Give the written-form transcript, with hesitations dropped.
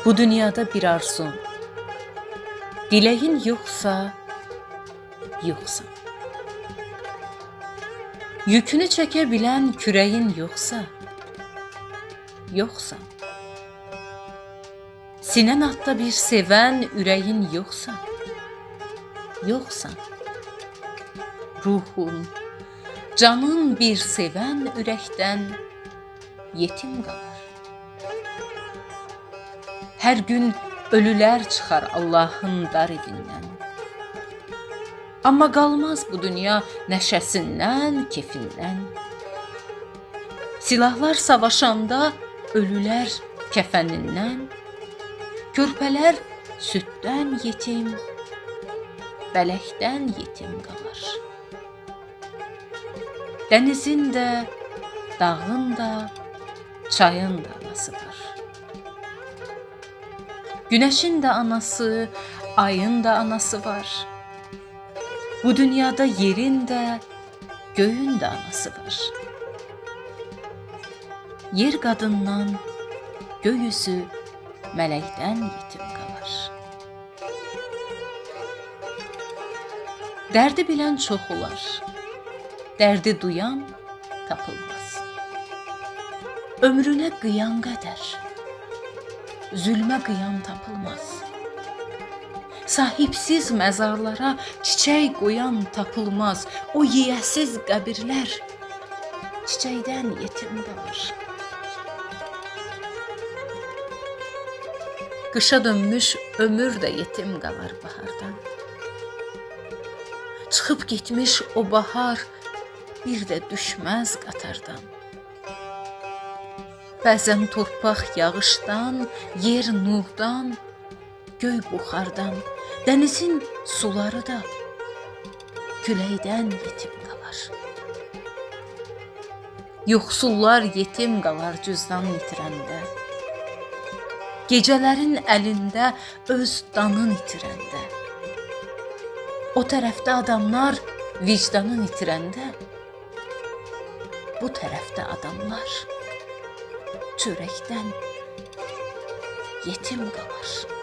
Bu dünyada bir arzun, dileğin yoksa, yoksan. Yükünü çekebilen küreğin yoksa, yoksan. Sinen hatta bir seven üreğin yoksa, yoksan. Ruhun, canın bir seven ürəkdən yetim qalır. Hər gün ölülər çıxar Allahın dar evindən. Amma qalmaz bu dünya nəşəsindən, kefindən. Silahlar savaşanda ölülər kəfənindən, körpələr süddən yetim, bələkdən yetim qalır. Dənizin də, dağın da, çayın da anası var. Güneşin də anası, ayın da anası var. Bu dünyada yerin də, göyün də anası var. Yer qadından, göy üzü mələkdən yetim qalır. Dərdi bilən çox olar, dərdi duyan tapılmaz. Ömrünə qıyan qədər, zülmə qıyan tapılmaz. Sahipsiz məzarlara çiçək qoyan tapılmaz. O yiyəsiz qəbirlər çiçəkdən yetim qalır. Qışa dönmüş ömür də yetim qalar bahardan. Çıxıb getmiş o bahar bir də düşməz qatardan. Bəzən torpaq yağışdan, yer nurdan, göy buxardan, dənizin suları da küləkdən yetim qalar. Yoxsullar yetim qalar cüzdan itirəndə. Gecələrin əlində öz danın itirəndə. O tərəfdə adamlar vicdanın itirəndə, bu tərəfdə adamlar çörəkdən yetim qalır.